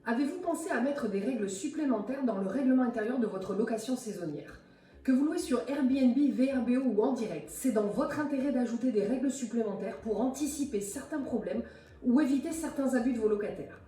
Avez-vous pensé à mettre des règles supplémentaires dans le règlement intérieur de votre location saisonnière? Que vous louez sur Airbnb, VRBO ou en direct, c'est dans votre intérêt d'ajouter des règles supplémentaires pour anticiper certains problèmes ou éviter certains abus de vos locataires.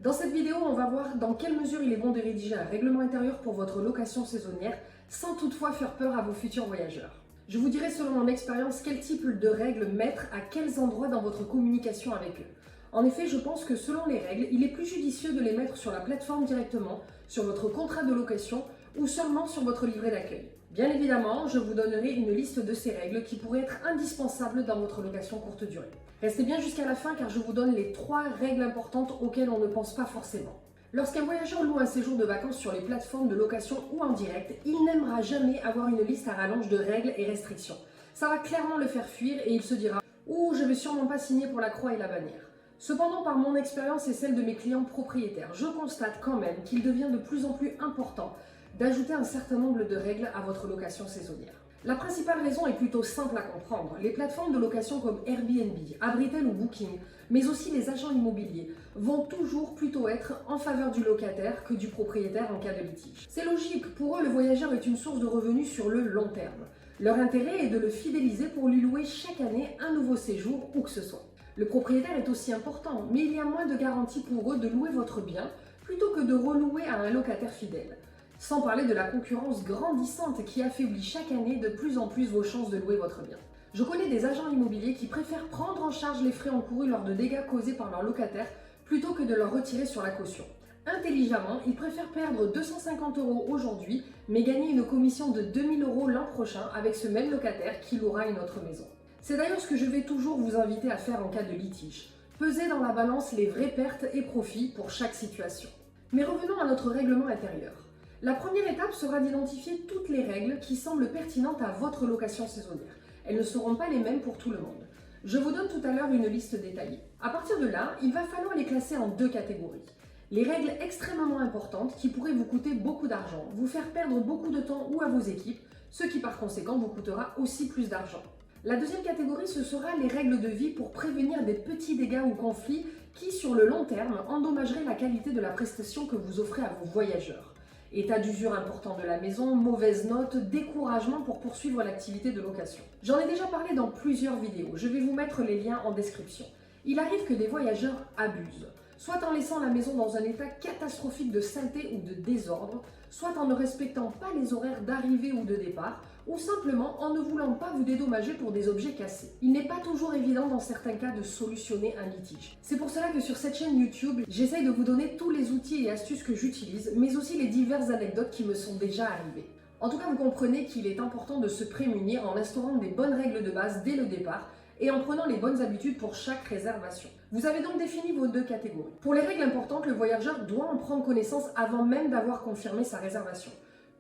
Dans cette vidéo, on va voir dans quelle mesure il est bon de rédiger un règlement intérieur pour votre location saisonnière sans toutefois faire peur à vos futurs voyageurs. Je vous dirai selon mon expérience quel type de règles mettre à quels endroits dans votre communication avec eux. En effet, je pense que selon les règles, il est plus judicieux de les mettre sur la plateforme directement, sur votre contrat de location ou seulement sur votre livret d'accueil. Bien évidemment, je vous donnerai une liste de ces règles qui pourraient être indispensables dans votre location courte durée. Restez bien jusqu'à la fin car je vous donne les 3 règles importantes auxquelles on ne pense pas forcément. Lorsqu'un voyageur loue un séjour de vacances sur les plateformes de location ou en direct, il n'aimera jamais avoir une liste à rallonge de règles et restrictions. Ça va clairement le faire fuir et il se dira « Ouh, je vais sûrement pas signer pour la croix et la bannière ». Cependant, par mon expérience et celle de mes clients propriétaires, je constate quand même qu'il devient de plus en plus important d'ajouter un certain nombre de règles à votre location saisonnière. La principale raison est plutôt simple à comprendre. Les plateformes de location comme Airbnb, Abritel ou Booking, mais aussi les agents immobiliers, vont toujours plutôt être en faveur du locataire que du propriétaire en cas de litige. C'est logique, pour eux le voyageur est une source de revenus sur le long terme. Leur intérêt est de le fidéliser pour lui louer chaque année un nouveau séjour où que ce soit. Le propriétaire est aussi important, mais il y a moins de garanties pour eux de louer votre bien plutôt que de relouer à un locataire fidèle. Sans parler de la concurrence grandissante qui affaiblit chaque année de plus en plus vos chances de louer votre bien. Je connais des agents immobiliers qui préfèrent prendre en charge les frais encourus lors de dégâts causés par leurs locataires plutôt que de leur retirer sur la caution. Intelligemment, ils préfèrent perdre 250 € aujourd'hui, mais gagner une commission de 2000 € l'an prochain avec ce même locataire qui louera une autre maison. C'est d'ailleurs ce que je vais toujours vous inviter à faire en cas de litige. Peser dans la balance les vraies pertes et profits pour chaque situation. Mais revenons à notre règlement intérieur. La première étape sera d'identifier toutes les règles qui semblent pertinentes à votre location saisonnière. Elles ne seront pas les mêmes pour tout le monde. Je vous donne tout à l'heure une liste détaillée. À partir de là, il va falloir les classer en 2 catégories. Les règles extrêmement importantes qui pourraient vous coûter beaucoup d'argent, vous faire perdre beaucoup de temps ou à vos équipes, ce qui par conséquent vous coûtera aussi plus d'argent. La deuxième catégorie, ce sera les règles de vie pour prévenir des petits dégâts ou conflits qui, sur le long terme, endommageraient la qualité de la prestation que vous offrez à vos voyageurs. État d'usure important de la maison, mauvaise note, découragement pour poursuivre l'activité de location. J'en ai déjà parlé dans plusieurs vidéos, je vais vous mettre les liens en description. Il arrive que des voyageurs abusent, soit en laissant la maison dans un état catastrophique de saleté ou de désordre, soit en ne respectant pas les horaires d'arrivée ou de départ, ou simplement en ne voulant pas vous dédommager pour des objets cassés. Il n'est pas toujours évident dans certains cas de solutionner un litige. C'est pour cela que sur cette chaîne YouTube, j'essaye de vous donner tous les outils et astuces que j'utilise, mais aussi les diverses anecdotes qui me sont déjà arrivées. En tout cas, vous comprenez qu'il est important de se prémunir en instaurant des bonnes règles de base dès le départ et en prenant les bonnes habitudes pour chaque réservation. Vous avez donc défini vos 2 catégories. Pour les règles importantes, le voyageur doit en prendre connaissance avant même d'avoir confirmé sa réservation.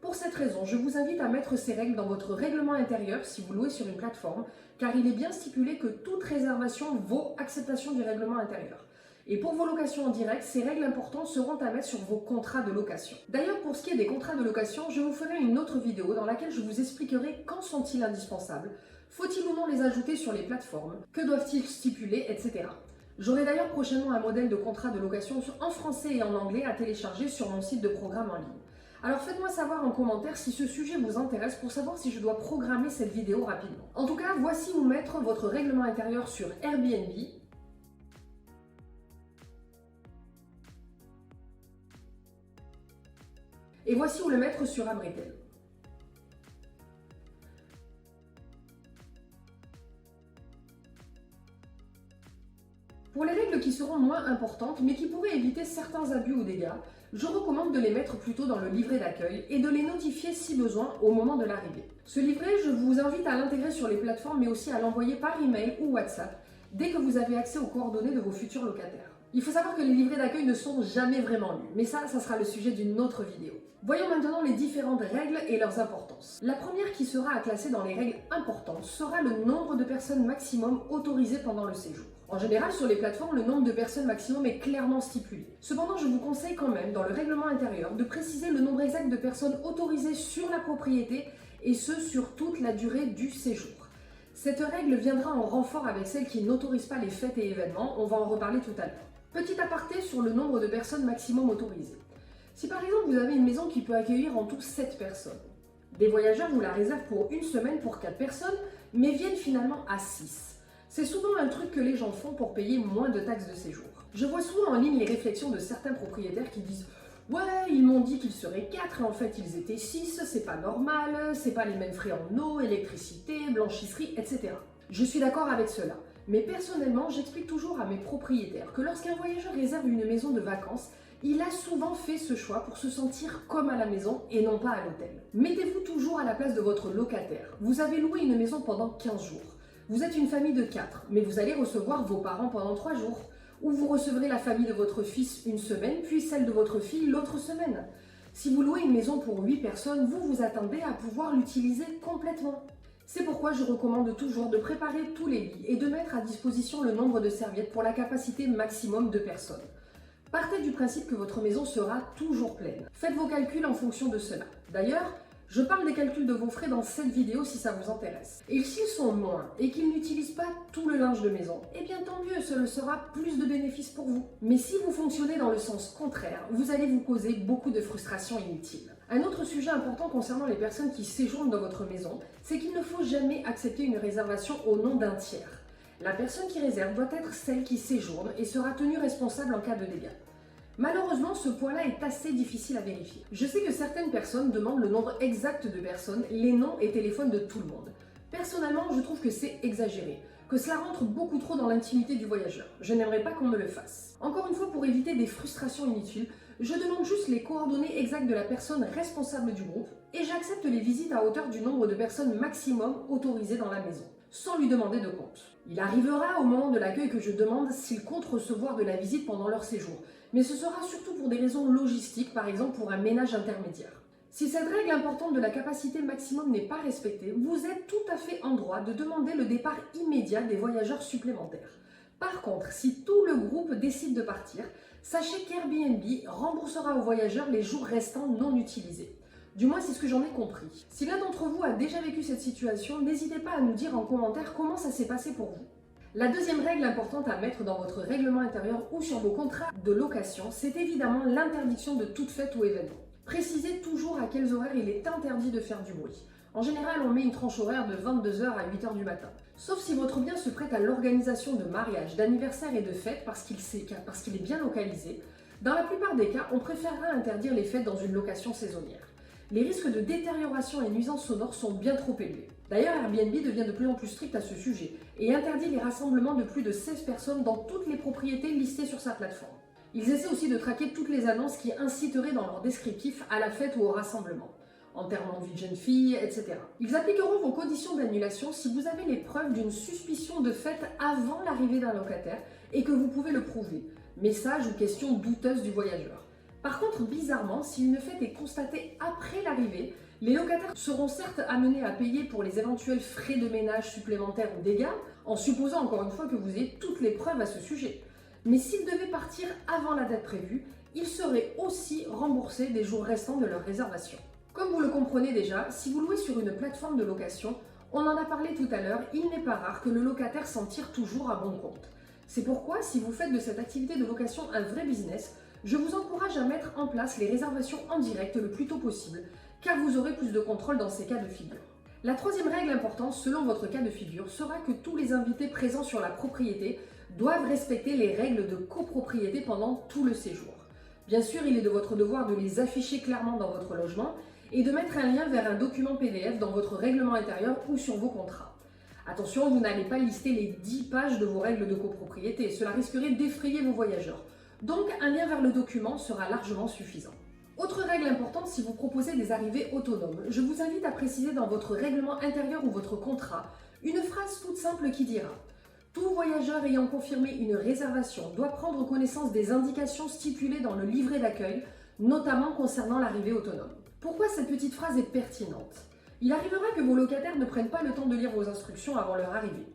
Pour cette raison, je vous invite à mettre ces règles dans votre règlement intérieur si vous louez sur une plateforme, car il est bien stipulé que toute réservation vaut acceptation du règlement intérieur. Et pour vos locations en direct, ces règles importantes seront à mettre sur vos contrats de location. D'ailleurs, pour ce qui est des contrats de location, je vous ferai une autre vidéo dans laquelle je vous expliquerai quand sont-ils indispensables, faut-il ou non les ajouter sur les plateformes, que doivent-ils stipuler, etc. J'aurai d'ailleurs prochainement un modèle de contrat de location en français et en anglais à télécharger sur mon site de programme en ligne. Alors faites-moi savoir en commentaire si ce sujet vous intéresse pour savoir si je dois programmer cette vidéo rapidement. En tout cas, voici où mettre votre règlement intérieur sur Airbnb. Et voici où le mettre sur Abritel. Pour les règles qui seront moins importantes, mais qui pourraient éviter certains abus ou dégâts, je recommande de les mettre plutôt dans le livret d'accueil et de les notifier si besoin au moment de l'arrivée. Ce livret, je vous invite à l'intégrer sur les plateformes, mais aussi à l'envoyer par email ou WhatsApp dès que vous avez accès aux coordonnées de vos futurs locataires. Il faut savoir que les livrets d'accueil ne sont jamais vraiment lus, mais ça sera le sujet d'une autre vidéo. Voyons maintenant les différentes règles et leurs importances. La première qui sera à classer dans les règles importantes sera le nombre de personnes maximum autorisées pendant le séjour. En général, sur les plateformes, le nombre de personnes maximum est clairement stipulé. Cependant, je vous conseille quand même, dans le règlement intérieur, de préciser le nombre exact de personnes autorisées sur la propriété, et ce, sur toute la durée du séjour. Cette règle viendra en renfort avec celle qui n'autorise pas les fêtes et événements, on va en reparler tout à l'heure. Petit aparté sur le nombre de personnes maximum autorisées. Si par exemple vous avez une maison qui peut accueillir en tout 7 personnes, des voyageurs vous la réservent pour une semaine pour 4 personnes, mais viennent finalement à 6. C'est souvent un truc que les gens font pour payer moins de taxes de séjour. Je vois souvent en ligne les réflexions de certains propriétaires qui disent « Ouais, ils m'ont dit qu'ils seraient 4 et en fait ils étaient 6, c'est pas normal, c'est pas les mêmes frais en eau, électricité, blanchisserie, etc. » Je suis d'accord avec cela, mais personnellement j'explique toujours à mes propriétaires que lorsqu'un voyageur réserve une maison de vacances, il a souvent fait ce choix pour se sentir comme à la maison et non pas à l'hôtel. Mettez-vous toujours à la place de votre locataire. Vous avez loué une maison pendant 15 jours. Vous êtes une famille de 4, mais vous allez recevoir vos parents pendant 3 jours. Ou vous recevrez la famille de votre fils une semaine, puis celle de votre fille l'autre semaine. Si vous louez une maison pour 8 personnes, vous vous attendez à pouvoir l'utiliser complètement. C'est pourquoi je recommande toujours de préparer tous les lits et de mettre à disposition le nombre de serviettes pour la capacité maximum de personnes. Partez du principe que votre maison sera toujours pleine. Faites vos calculs en fonction de cela. D'ailleurs, je parle des calculs de vos frais dans cette vidéo si ça vous intéresse. Et s'ils sont moins et qu'ils n'utilisent pas tout le linge de maison, eh bien tant mieux, cela sera plus de bénéfices pour vous. Mais si vous fonctionnez dans le sens contraire, vous allez vous causer beaucoup de frustration inutile. Un autre sujet important concernant les personnes qui séjournent dans votre maison, c'est qu'il ne faut jamais accepter une réservation au nom d'un tiers. La personne qui réserve doit être celle qui séjourne et sera tenue responsable en cas de dégâts. Malheureusement, ce point-là est assez difficile à vérifier. Je sais que certaines personnes demandent le nombre exact de personnes, les noms et téléphones de tout le monde. Personnellement, je trouve que c'est exagéré, que cela rentre beaucoup trop dans l'intimité du voyageur. Je n'aimerais pas qu'on me le fasse. Encore une fois, pour éviter des frustrations inutiles, je demande juste les coordonnées exactes de la personne responsable du groupe et j'accepte les visites à hauteur du nombre de personnes maximum autorisées dans la maison, sans lui demander de compte. Il arrivera au moment de l'accueil que je demande s'ils comptent recevoir de la visite pendant leur séjour, mais ce sera surtout pour des raisons logistiques, par exemple pour un ménage intermédiaire. Si cette règle importante de la capacité maximum n'est pas respectée, vous êtes tout à fait en droit de demander le départ immédiat des voyageurs supplémentaires. Par contre, si tout le groupe décide de partir, sachez qu'Airbnb remboursera aux voyageurs les jours restants non utilisés. Du moins, c'est ce que j'en ai compris. Si l'un d'entre vous a déjà vécu cette situation, n'hésitez pas à nous dire en commentaire comment ça s'est passé pour vous. La deuxième règle importante à mettre dans votre règlement intérieur ou sur vos contrats de location, c'est évidemment l'interdiction de toute fête ou événement. Précisez toujours à quels horaires il est interdit de faire du bruit. En général, on met une tranche horaire de 22h à 8h du matin. Sauf si votre bien se prête à l'organisation de mariages, d'anniversaires et de fêtes parce qu'il est bien localisé. Dans la plupart des cas, on préférera interdire les fêtes dans une location saisonnière. Les risques de détérioration et nuisances sonores sont bien trop élevés. D'ailleurs, Airbnb devient de plus en plus strict à ce sujet et interdit les rassemblements de plus de 16 personnes dans toutes les propriétés listées sur sa plateforme. Ils essaient aussi de traquer toutes les annonces qui inciteraient dans leur descriptif à la fête ou au rassemblement. Enterrement de vie de jeune fille, etc. Ils appliqueront vos conditions d'annulation si vous avez les preuves d'une suspicion de fête avant l'arrivée d'un locataire et que vous pouvez le prouver. Message ou question douteuse du voyageur. Par contre, bizarrement, si une fête est constatée après l'arrivée, les locataires seront certes amenés à payer pour les éventuels frais de ménage supplémentaires ou dégâts, en supposant encore une fois que vous ayez toutes les preuves à ce sujet. Mais s'ils devaient partir avant la date prévue, ils seraient aussi remboursés des jours restants de leur réservation. Comme vous le comprenez déjà, si vous louez sur une plateforme de location, on en a parlé tout à l'heure, il n'est pas rare que le locataire s'en tire toujours à bon compte. C'est pourquoi, si vous faites de cette activité de location un vrai business, je vous encourage à mettre en place les réservations en direct le plus tôt possible, car vous aurez plus de contrôle dans ces cas de figure. La troisième règle importante, selon votre cas de figure, sera que tous les invités présents sur la propriété doivent respecter les règles de copropriété pendant tout le séjour. Bien sûr, il est de votre devoir de les afficher clairement dans votre logement et de mettre un lien vers un document PDF dans votre règlement intérieur ou sur vos contrats. Attention, vous n'allez pas lister les 10 pages de vos règles de copropriété, cela risquerait d'effrayer vos voyageurs. Donc, un lien vers le document sera largement suffisant. Autre règle importante si vous proposez des arrivées autonomes, je vous invite à préciser dans votre règlement intérieur ou votre contrat une phrase toute simple qui dira « Tout voyageur ayant confirmé une réservation doit prendre connaissance des indications stipulées dans le livret d'accueil, notamment concernant l'arrivée autonome. » Pourquoi cette petite phrase est pertinente? Il arrivera que vos locataires ne prennent pas le temps de lire vos instructions avant leur arrivée.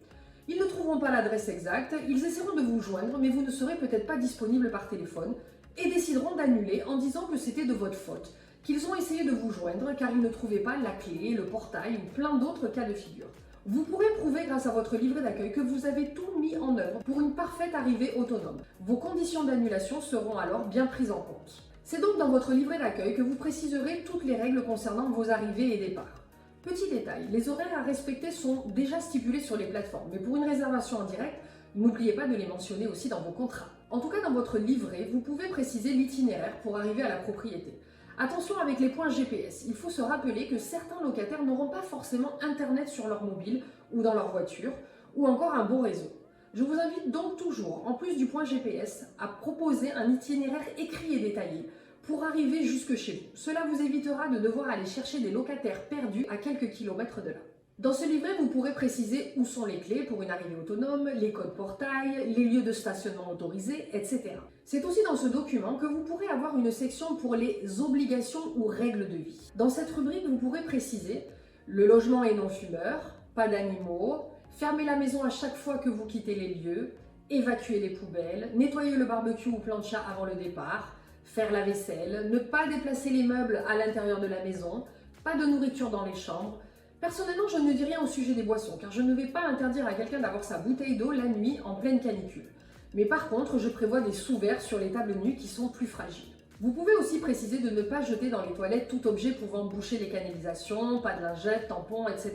Ils ne trouveront pas l'adresse exacte, ils essaieront de vous joindre, mais vous ne serez peut-être pas disponible par téléphone et décideront d'annuler en disant que c'était de votre faute, qu'ils ont essayé de vous joindre car ils ne trouvaient pas la clé, le portail ou plein d'autres cas de figure. Vous pourrez prouver grâce à votre livret d'accueil que vous avez tout mis en œuvre pour une parfaite arrivée autonome. Vos conditions d'annulation seront alors bien prises en compte. C'est donc dans votre livret d'accueil que vous préciserez toutes les règles concernant vos arrivées et départs. Petit détail, les horaires à respecter sont déjà stipulés sur les plateformes, mais pour une réservation en direct, n'oubliez pas de les mentionner aussi dans vos contrats. En tout cas, dans votre livret, vous pouvez préciser l'itinéraire pour arriver à la propriété. Attention avec les points GPS, il faut se rappeler que certains locataires n'auront pas forcément Internet sur leur mobile ou dans leur voiture, ou encore un bon réseau. Je vous invite donc toujours, en plus du point GPS, à proposer un itinéraire écrit et détaillé pour arriver jusque chez vous. Cela vous évitera de devoir aller chercher des locataires perdus à quelques kilomètres de là. Dans ce livret, vous pourrez préciser où sont les clés pour une arrivée autonome, les codes portail, les lieux de stationnement autorisés, etc. C'est aussi dans ce document que vous pourrez avoir une section pour les obligations ou règles de vie. Dans cette rubrique, vous pourrez préciser le logement est non fumeur, pas d'animaux, fermez la maison à chaque fois que vous quittez les lieux, évacuer les poubelles, nettoyer le barbecue ou plancha avant le départ, faire la vaisselle, ne pas déplacer les meubles à l'intérieur de la maison, pas de nourriture dans les chambres. Personnellement, je ne dis rien au sujet des boissons, car je ne vais pas interdire à quelqu'un d'avoir sa bouteille d'eau la nuit en pleine canicule. Mais par contre, je prévois des sous-verres sur les tables nues qui sont plus fragiles. Vous pouvez aussi préciser de ne pas jeter dans les toilettes tout objet pouvant boucher les canalisations, pas de lingettes, tampons, etc.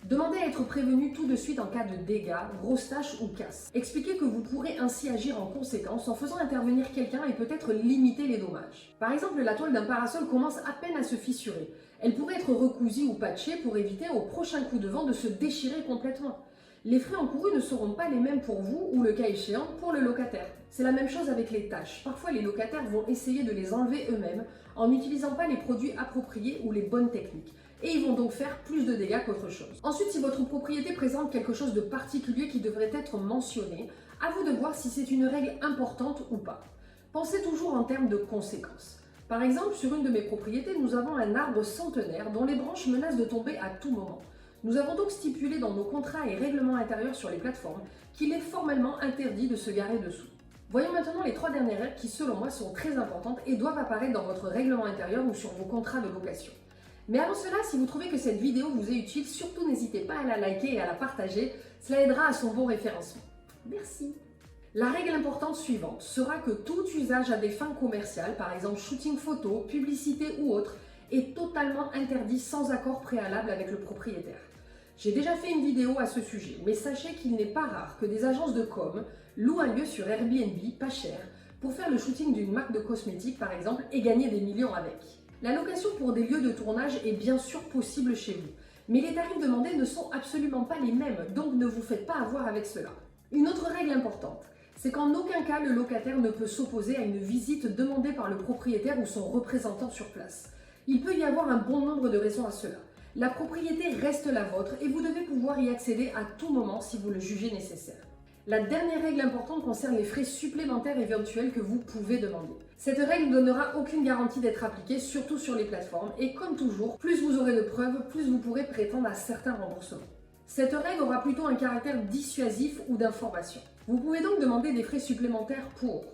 Demandez à être prévenu tout de suite en cas de dégâts, grosses taches ou casse. Expliquez que vous pourrez ainsi agir en conséquence en faisant intervenir quelqu'un et peut-être limiter les dommages. Par exemple, la toile d'un parasol commence à peine à se fissurer. Elle pourrait être recousue ou patchée pour éviter au prochain coup de vent de se déchirer complètement. Les frais encourus ne seront pas les mêmes pour vous ou le cas échéant pour le locataire. C'est la même chose avec les taches. Parfois les locataires vont essayer de les enlever eux-mêmes en n'utilisant pas les produits appropriés ou les bonnes techniques. Et ils vont donc faire plus de dégâts qu'autre chose. Ensuite, si votre propriété présente quelque chose de particulier qui devrait être mentionné, à vous de voir si c'est une règle importante ou pas. Pensez toujours en termes de conséquences. Par exemple, sur une de mes propriétés, nous avons un arbre centenaire dont les branches menacent de tomber à tout moment. Nous avons donc stipulé dans nos contrats et règlements intérieurs sur les plateformes qu'il est formellement interdit de se garer dessous. Voyons maintenant les 3 dernières règles qui, selon moi, sont très importantes et doivent apparaître dans votre règlement intérieur ou sur vos contrats de location. Mais avant cela, si vous trouvez que cette vidéo vous est utile, surtout n'hésitez pas à la liker et à la partager, cela aidera à son bon référencement. Merci. La règle importante suivante sera que tout usage à des fins commerciales, par exemple shooting photo, publicité ou autre, est totalement interdit sans accord préalable avec le propriétaire. J'ai déjà fait une vidéo à ce sujet, mais sachez qu'il n'est pas rare que des agences de com louent un lieu sur Airbnb, pas cher, pour faire le shooting d'une marque de cosmétiques par exemple et gagner des millions avec. La location pour des lieux de tournage est bien sûr possible chez vous, mais les tarifs demandés ne sont absolument pas les mêmes, donc ne vous faites pas avoir avec cela. Une autre règle importante, c'est qu'en aucun cas le locataire ne peut s'opposer à une visite demandée par le propriétaire ou son représentant sur place. Il peut y avoir un bon nombre de raisons à cela. La propriété reste la vôtre et vous devez pouvoir y accéder à tout moment si vous le jugez nécessaire. La dernière règle importante concerne les frais supplémentaires éventuels que vous pouvez demander. Cette règle ne donnera aucune garantie d'être appliquée, surtout sur les plateformes, et comme toujours, plus vous aurez de preuves, plus vous pourrez prétendre à certains remboursements. Cette règle aura plutôt un caractère dissuasif ou d'information. Vous pouvez donc demander des frais supplémentaires pour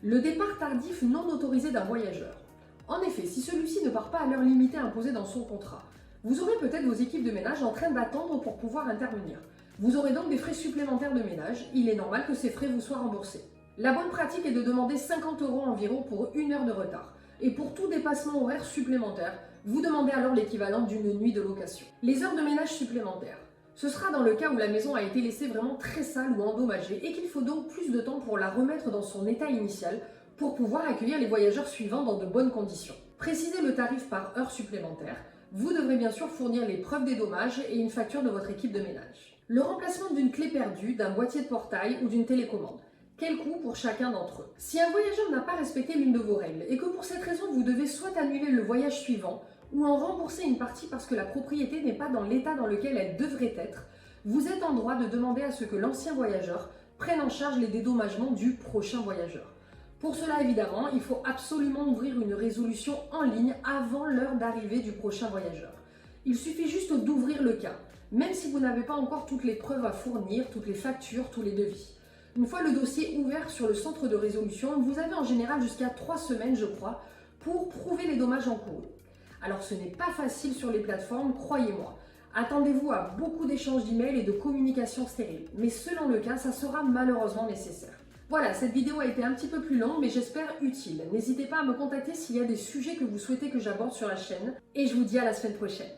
le départ tardif non autorisé d'un voyageur. En effet, si celui-ci ne part pas à l'heure limitée imposée dans son contrat, vous aurez peut-être vos équipes de ménage en train d'attendre pour pouvoir intervenir. Vous aurez donc des frais supplémentaires de ménage, il est normal que ces frais vous soient remboursés. La bonne pratique est de demander 50 € environ pour 1 heure de retard. Et pour tout dépassement horaire supplémentaire, vous demandez alors l'équivalent d'une nuit de location. Les heures de ménage supplémentaires. Ce sera dans le cas où la maison a été laissée vraiment très sale ou endommagée et qu'il faut donc plus de temps pour la remettre dans son état initial pour pouvoir accueillir les voyageurs suivants dans de bonnes conditions. Précisez le tarif par heure supplémentaire. Vous devrez bien sûr fournir les preuves des dommages et une facture de votre équipe de ménage. Le remplacement d'une clé perdue, d'un boîtier de portail ou d'une télécommande. Quel coût pour chacun d'entre eux? Si un voyageur n'a pas respecté l'une de vos règles et que pour cette raison vous devez soit annuler le voyage suivant ou en rembourser une partie parce que la propriété n'est pas dans l'état dans lequel elle devrait être, vous êtes en droit de demander à ce que l'ancien voyageur prenne en charge les dédommagements du prochain voyageur. Pour cela, évidemment, il faut absolument ouvrir une résolution en ligne avant l'heure d'arrivée du prochain voyageur. Il suffit juste d'ouvrir le cas, même si vous n'avez pas encore toutes les preuves à fournir, toutes les factures, tous les devis. Une fois le dossier ouvert sur le centre de résolution, vous avez en général jusqu'à 3 semaines, je crois, pour prouver les dommages encourus. Alors ce n'est pas facile sur les plateformes, croyez-moi. Attendez-vous à beaucoup d'échanges d'emails et de communications stériles, mais selon le cas, ça sera malheureusement nécessaire. Voilà, cette vidéo a été un petit peu plus longue, mais j'espère utile. N'hésitez pas à me contacter s'il y a des sujets que vous souhaitez que j'aborde sur la chaîne, et je vous dis à la semaine prochaine.